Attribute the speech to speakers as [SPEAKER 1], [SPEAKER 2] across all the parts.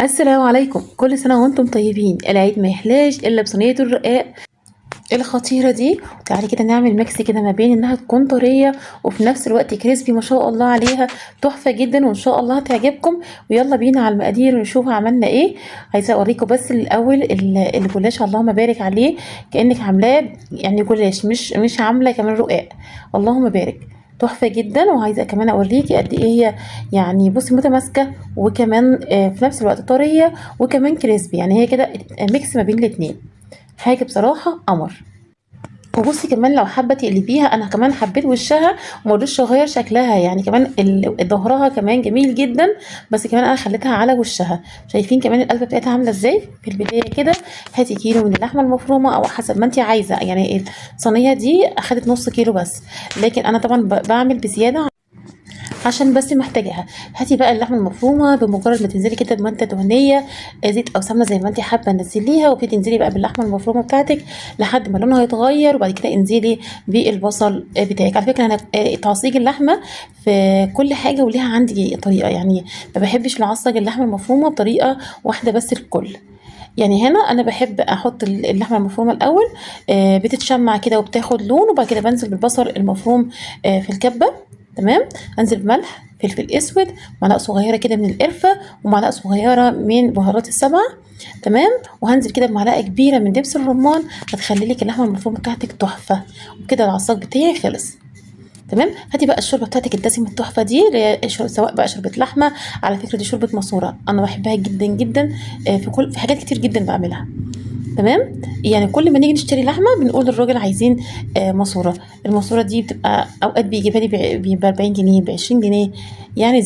[SPEAKER 1] السلام عليكم، كل سنة وانتم طيبين. العيد ما يحلاش الا بصينية الرقاق الخطيرة دي. تعالي كده نعمل ميكس كده ما بين انها تكون طرية وفي نفس الوقت كريسبي ما شاء الله عليها. تحفة جدا وان شاء الله هتعجبكم. ويلا بينا على المقادير ونشوف عملنا ايه. عايزة اوريكم بس الاول الجلاش، اللهم بارك عليه. كأنك عاملاه يعني جلاش، مش عاملة كمان رقاق. اللهم بارك. تحفه جدا. وعايزه كمان اوريكي قد ايه هي، يعني بصي متماسكه وكمان في نفس الوقت طريه وكمان كريسبي. يعني هي كده ميكس ما بين الاتنين. حاجه بصراحه قمر. وبصي كمان لو حابه تقلبيها، انا كمان حبيت وشها ومرضتش اغير شكلها، يعني كمان ظهرها كمان جميل جدا. بس كمان انا خليتها على وشها. شايفين كمان القلبه بتاعتها عامله ازاي. في البدايه كده هاتي كيلو من اللحمه المفرومه او حسب ما انت عايزه، يعني الصينيه دي اخدت نص كيلو بس، لكن انا طبعا بعمل بزياده عشان بس محتاجاها. هاتي بقى اللحمه المفرومه، بمجرد ما تنزلي كده بماده دهنيه، زيت او سمنه زي ما انت حابه نزليها، وابتدي تنزلي بقى باللحمه المفرومه بتاعتك لحد ما لونها يتغير. وبعد كده انزلي بالبصل بتاعك. على فكره انا تعصيج اللحمه في كل حاجه وليها عندي طريقه، يعني ما بحبش نعصج اللحمه المفرومه بطريقه واحده بس الكل. يعني هنا انا بحب احط اللحمه المفرومه الاول، بتتشمع كده وبتاخد لون، وبعد كده بنزل بالبصل المفروم في الكبه. تمام. انزل بملح، فلفل اسود، معلقه صغيره كده من القرفه، ومعلقه صغيره من بهارات السبعه. تمام. وهنزل كده بمعلقه كبيره من دبس الرمان. هتخلي لك اللحمه المفرومه بتاعتك تحفه. وبكده العصاج بتاعي خلص. تمام. هاتي بقى الشوربه بتاعتك الدسمه التحفه دي، اللي هي سواء بقى شوربه لحمه. على فكره دي شوربه ماسوره، انا بحبها جدا جدا. في حاجات كتير جدا بعملها. تمام. يعني كل ما نيجي نشتري لحمه بنقول للراجل عايزين ماسوره. الماسوره دي بتبقى اوقات بيجيبها لي ب 40 جنيه، ب 20 جنيه، يعني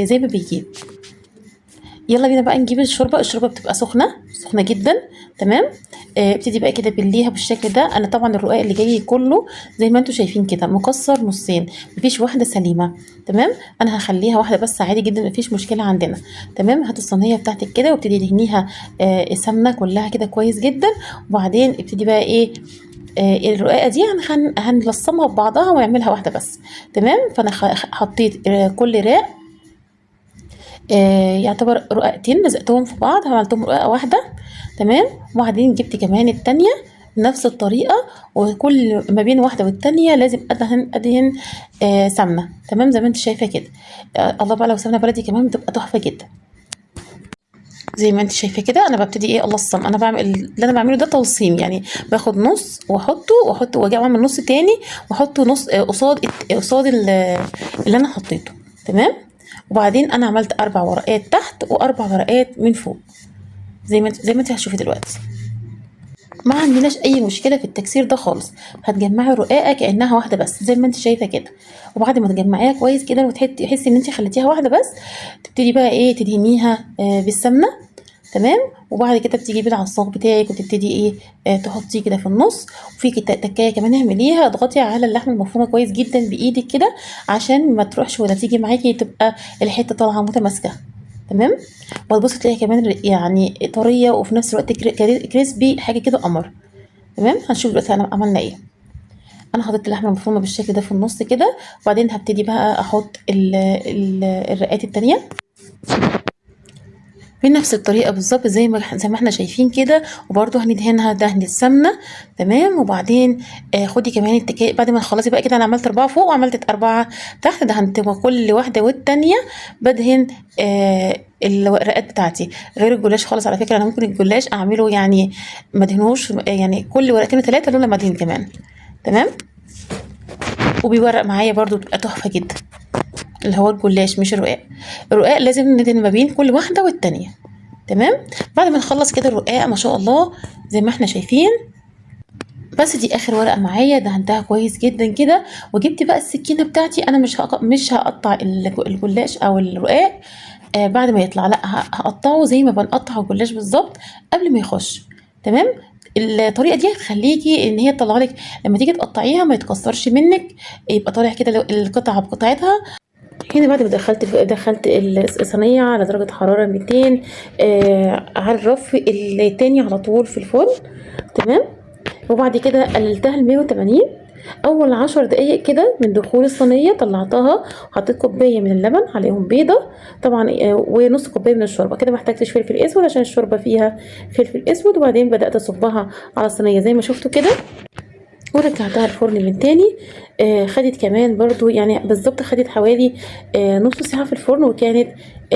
[SPEAKER 1] زي ما بيجيب. يلا بينا بقى نجيب الشوربه بتبقى سخنه سخنه جدا. تمام. ابتدي بقى كده بليها بالشكل ده. انا طبعا الرقاق اللي جاي كله زي ما انتم شايفين كده مكسر نصين، مفيش واحده سليمه. تمام. انا هخليها واحده بس عادي جدا، مفيش مشكله عندنا. تمام. هات الصينيه بتاعتك كده وابتدي دهنيها السمنه كلها كده كويس جدا. وبعدين ابتدي بقى ايه، الرقاقه دي هنلصمها ببعضها ونعملها واحده بس. تمام. فانا حطيت كل راق يعتبر رقاقتين، لزقتهم في بعض عملتهم رقاقه واحده. تمام. وبعدين جبت كمان التانية بنفس الطريقه. وكل ما بين واحده والتانية لازم ادهن سمنه. تمام زي ما انت شايفه كده. الله بقى لو سمنه بلدي كمان بتبقى تحفه جدا. زي ما انت شايفه كده انا ببتدي ايه الصم. انا بعمل اللي انا بعمله ده تلصيم، يعني باخد نص واحطه واجي اعمل نص تاني واحطه نص قصاد اللي انا حطيته. تمام. وبعدين انا عملت 4 ورقات تحت واربع ورقات من فوق، زي ما انت هتشوفي دلوقتي. ما عندناش اي مشكله في التكسير ده خالص. هتجمعي الرقاقه كانها واحده بس زي ما انت شايفه كده. وبعد ما تجمعيها كويس كده وتحسي ان انت خليتيها واحده بس، تبتدي بقى ايه تدهنيها بالسمنه. تمام. وبعد كده بتجيبي العصاق بتاعك وتبتدي ايه تحطيه كده في النص. وفي تكايه كمان اعمليها، اضغطي على اللحمه المفرومه كويس جدا بايدك كده عشان ما تروحش ولا تيجي معاكي، تبقى الحته طالعه متماسكه. تمام. وتبصي تلاقيها كمان يعني طريه وفي نفس الوقت كريسبي، حاجه كده قمر. تمام. هنشوف دلوقتي انا عملنا ايه. انا حطيت اللحمه المفرومه بالشكل ده في النص كده. وبعدين هبتدي بقى احط الرقات التانية بنفس الطريقه بالظبط زي ما احنا شايفين كده. وبرده هندهنها دهن السمنه. تمام. وبعدين خدي كمان التكايه بعد ما تخلصي بقى كده. انا عملت 4 فوق وعملت 4 تحت، دهنت كل واحده والتانيه بدهن الورقات بتاعتي. غير الجلاش خالص على فكره. انا ممكن الجلاش اعمله يعني ما دهنوش، يعني كل ورقتين 3 لون ما ادهن كمان. تمام. وبيورق معايا برده بيبقى تحفه جدا. اللي هو الجلاش مش الرقاق. الرقاق لازم ندهن ما بين كل واحده والتانيه. تمام. بعد ما نخلص كده الرقاقه ما شاء الله زي ما احنا شايفين. بس دي اخر ورقه معايا، دهنتها كويس جدا كده. وجبت بقى السكينه بتاعتي. انا مش هقطع الجلاش او الرقاق بعد ما يطلع، لا هقطعه زي ما بنقطع الجلاش بالظبط قبل ما يخش. تمام. الطريقه دي هتخليكي ان هي تطلع لك لما تيجي تقطعيها ما يتكسرش منك، يبقى طالع كده القطعه بقطعتها. هنا بعد ما دخلت الصينيه على درجه حراره 200 على الرف التاني على طول في الفرن. تمام. وبعد كده قللتها ل 180. اول 10 دقايق كده من دخول الصينيه طلعتها، حطيت كوبايه من اللبن عليهم بيضه طبعا ونص كوبايه من الشوربه. كده ما احتاجتش فلفل اسود عشان الشوربه فيها فلفل اسود. وبعدين بدات اصبها على الصينيه زي ما شفتوا كده، ورجعتها الفرن من تاني. خدت كمان برضو يعني بالظبط خدت حوالي نص ساعة في الفرن، وكانت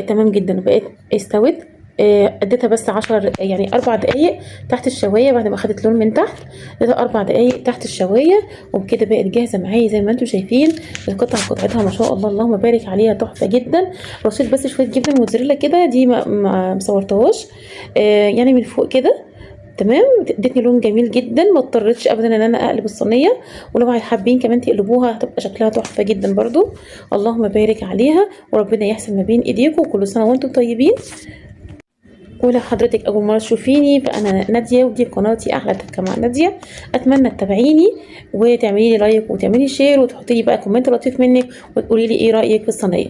[SPEAKER 1] تمام جدا وبقت استوت. اديتها بس 10 يعني 4 دقايق تحت الشوايه بعد ما خدت لون من تحت. اديتها 4 دقايق تحت الشوايه وبكده بقت جاهزه معايا زي ما انتم شايفين. القطعه قطعتها ما شاء الله اللهم بارك عليها تحفه جدا. رشيت بس شويه جبنه موتزاريلا كده، دي ما صورتهاش يعني من فوق كده تمام. ادتني لون جميل جدا، ما اضطريتش ابدا ان انا اقلب الصينيه. ولو حابين كمان تقلبوها هتبقى شكلها تحفه جدا برضو. اللهم بارك عليها وربنا يحسن ما بين ايديكم، وكل سنه وانتم طيبين. ولو حضرتك اول مره تشوفيني فانا ناديه ودي قناتي احلى تكه مع ناديه. اتمنى تتابعيني وتعملي لي لايك وتعملي شير وتحطي لي بقى كومنت لطيف منك وتقولي لي ايه رايك في الصينيه.